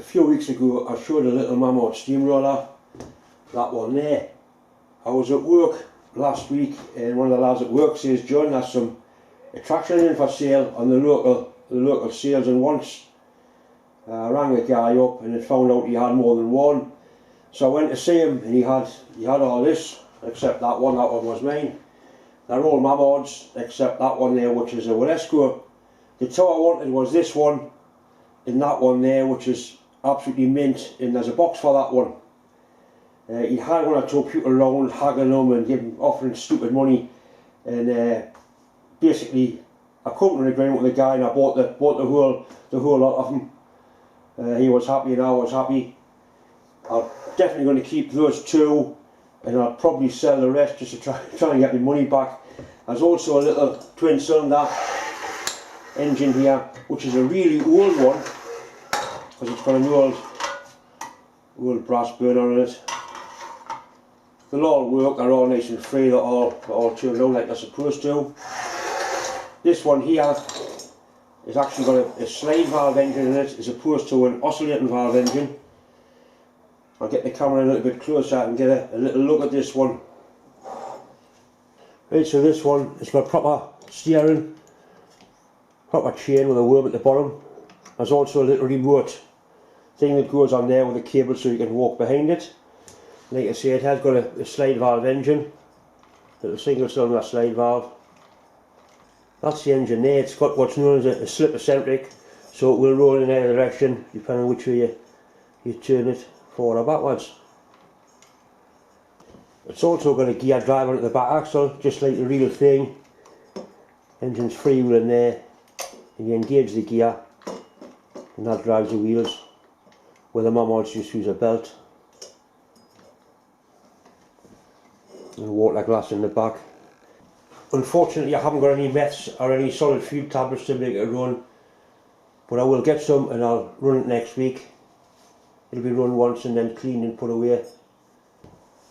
few weeks ago I showed a little mammoth steamroller, that one there. I was at work last week and one of the lads at work says, John, there's some attraction in for sale on the local sales and wants. I rang the guy up and it found out he had more than one. So I went to see him and he had all this, except that one was mine. They're all mammoths except that one there, which is a Wilesco. The two I wanted was this one and that one there, which is absolutely mint, and there's a box for that one. He had one or two people around haggling them and offering stupid money, and basically I come to an agreement with the guy and I bought the whole lot of them. He was happy and I was happy. I'm definitely going to keep those two, and I'll probably sell the rest just to try and get my money back. There's also a little twin cylinder engine here, which is a really old one because it's got an old brass burner in it. They'll all work, they're all nice and free, they're all turned out like they're supposed to. This one here is actually got a slide valve engine in it as opposed to an oscillating valve engine. I'll get the camera a little bit closer and get a little look at this one. Right, so this one, it's got proper steering, proper chain with a worm at the bottom. There's also a little remote thing that goes on there with a cable so you can walk behind it. Like I say, it has got a slide valve engine, little single cylinder slide valve. That's the engine there. It's got what's known as a slip eccentric, so it will roll in either direction depending on which way you turn it, forward or backwards. It's also got a gear drive onto the back axle, just like the real thing. Engine's freewheeling there, and you engage the gear and that drives the wheels, where the mammoths just use a belt. And water glass in the back. Unfortunately I haven't got any meths or any solid fuel tablets to make it run, but I will get some and I'll run it next week. It'll be run once and then cleaned and put away.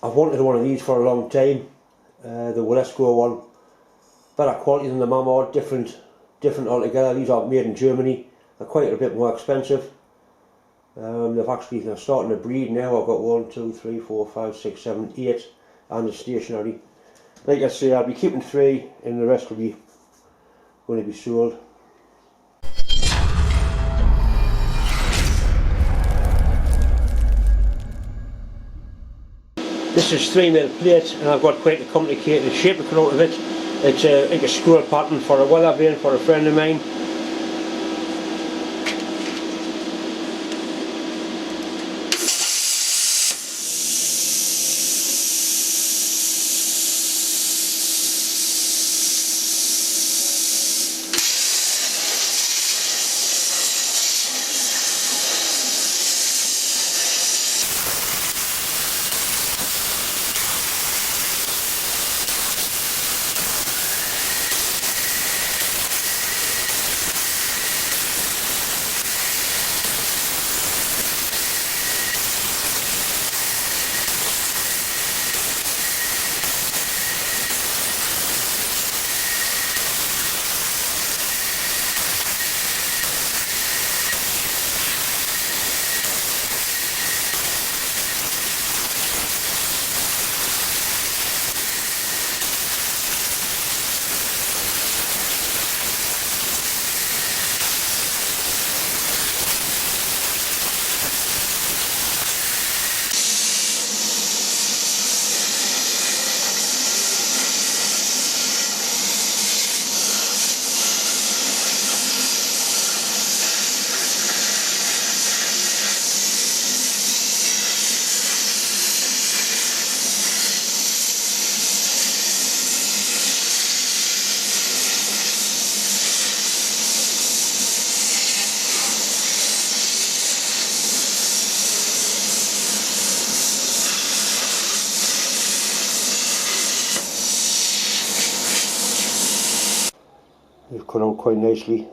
I've wanted one of these for a long time, the Wilesco one. Better quality than the mammoth, different altogether. These are made in Germany, they're quite a bit more expensive. They're starting to breed now. I've got 1, 2, 3, 4, 5, 6, 7, 8 and the stationary. Like I say, I'll be keeping 3 and the rest will be going to be sold. This is 3mm plate and I've got quite a complicated shape to cut out of it. It's like a scroll pattern for a weather vane for a friend of mine. They've cut out quite nicely,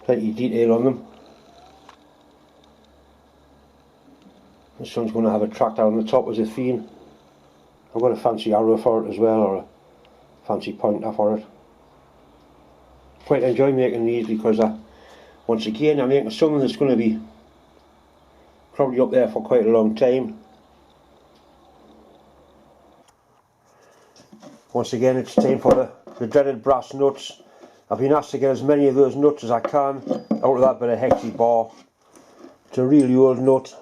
plenty of detail on them. This one's going to have a tractor on the top as a theme. I've got a fancy arrow for it as well, or a fancy pointer for it. Quite enjoy making these because once again I'm making something that's going to be probably up there for quite a long time. Once again, it's time for the dreaded brass nuts. I've been asked to get as many of those nuts as I can out of that bit of hexy bar. It's a really old nut,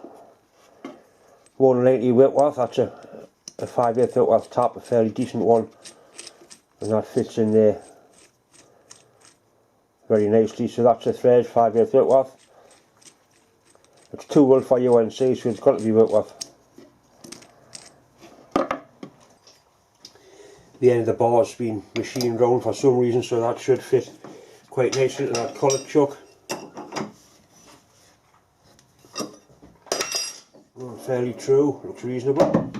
190 Whitworth. That's a 5/8 Whitworth tap, a fairly decent one, and that fits in there very nicely. So that's a thread, 5/8 Whitworth. It's too old for UNC, so it's got to be Whitworth. The end of the bar has been machined round for some reason, so that should fit quite nicely into that collet chuck. Fairly true, looks reasonable.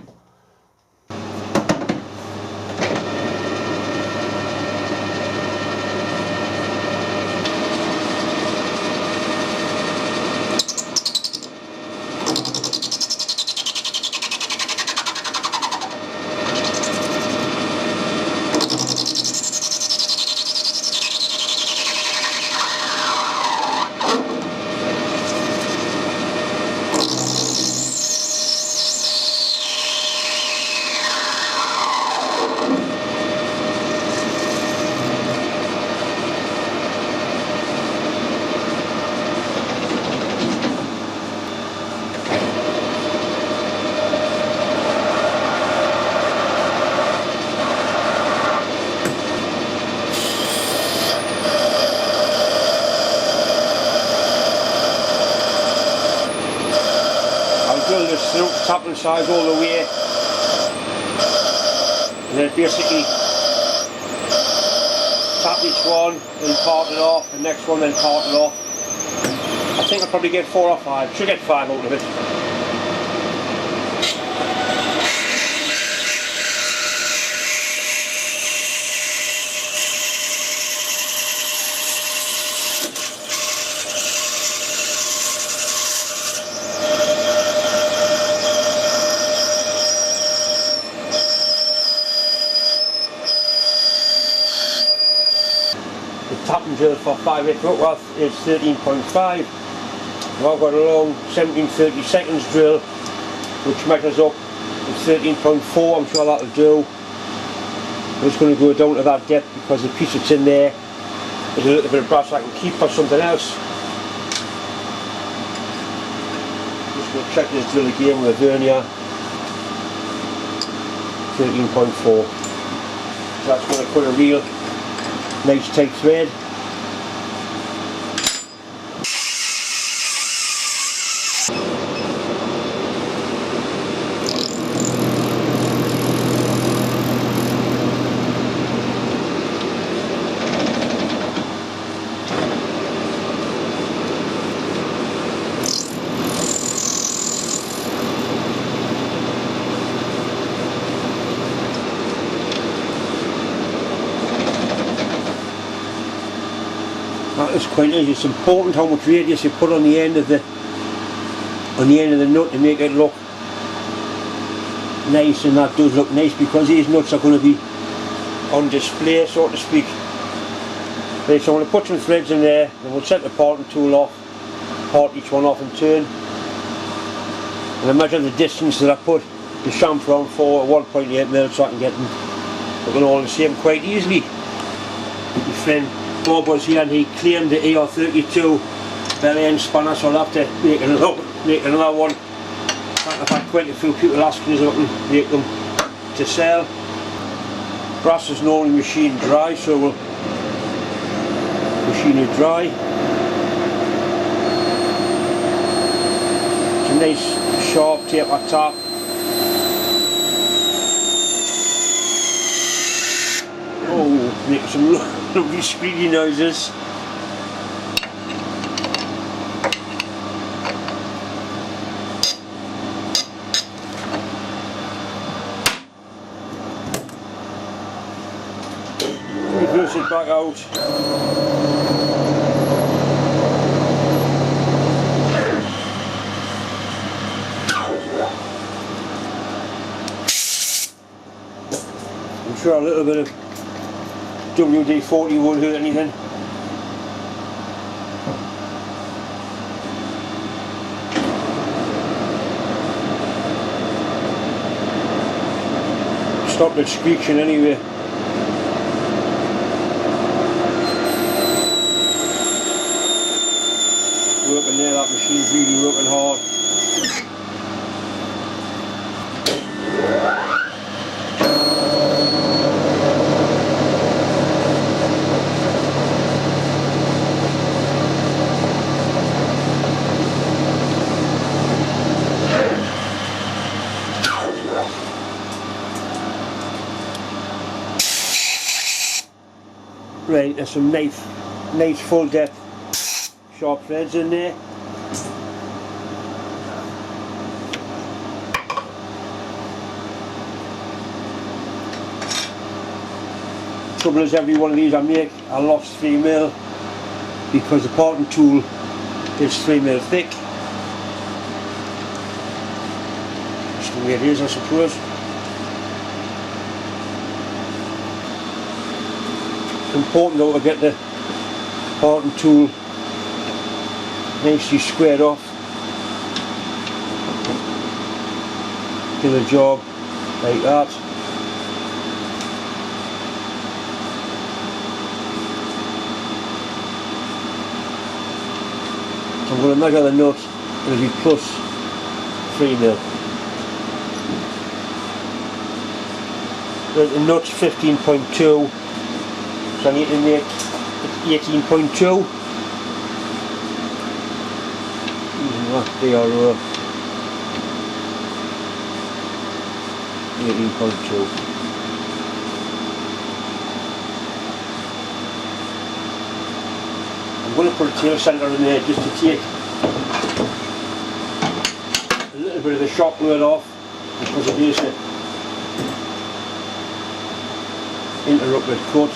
Tapping sides all the way, and then basically tap each one, then part it off, the next one, then part it off. I think I'll probably get 4 or 5, should get 5 out of it. Tapping drill for 5/8 Whitworth is 13.5. Now I've got a long 17/32 drill which measures up at 13.4. I'm sure that'll do. I'm just going to go down to that depth because the piece that's in there is a little bit of brass I can keep for something else. Just going to check this drill again with a vernier. 13.4. So that's going to cut a real nice tight thread. That is quite nice. It's important how much radius you put on the end of the nut to make it look nice, and that does look nice because these nuts are going to be on display, so to speak. Right, so I'm going to put some threads in there, and we'll set the parting tool off, part each one off in turn, and I measure the distance that I put the chamfer on for at 1.8mm so I can get them looking all the same quite easily. My friend Bob was here and he claimed the ER32 belly end spanner, so I'll have to make another one. I've had quite a few people asking us if I can make them to sell. Brass is normally machined dry, so we'll machine it dry. It's a nice sharp taper tap. Oh, make some lovely squeaky noises. Reverse it back out. I'm sure a little bit of WD-40 won't hurt anything. stopped it screeching anyway. Working there, that machine's really working hard. Right, there's some nice full depth sharp threads in there. Trouble is, every one of these I make, I lost 3mm because the parting tool is 3mm thick. Just the way it is, I suppose. It's important though to get the parting tool nicely squared off. Do the job like that. I'm going to measure the nut, it'll be plus 3mm. The nut's 15.2, so I need to make 18.2. Using that DRO. 18.2. I'm going to put a tail centre in there just to take a little bit of the shock load off, because it is an interrupted cut.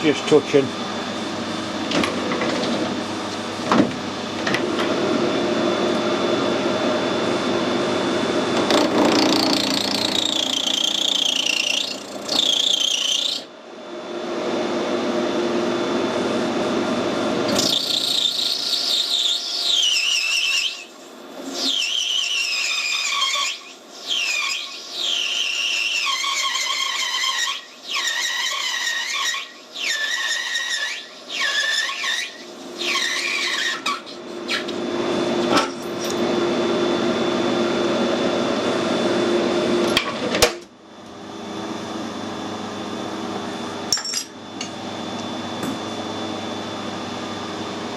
Just touching.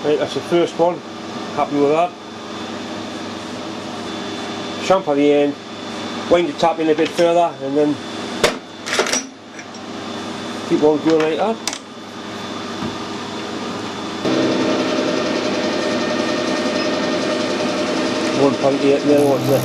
Right, that's the first one, happy with that. Chamfer the end, wind the tap in a bit further and then keep on going like that. .8 there, what's that?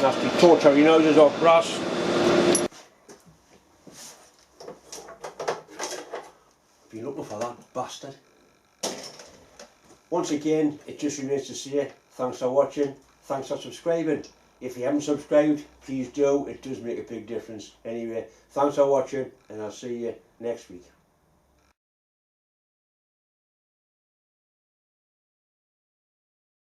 Nasty torture your noses off brass. Been looking for that bastard. Once again, it just remains to say thanks for watching, thanks for subscribing. If you haven't subscribed, please do, it does make a big difference. Anyway, thanks for watching and I'll see you next week.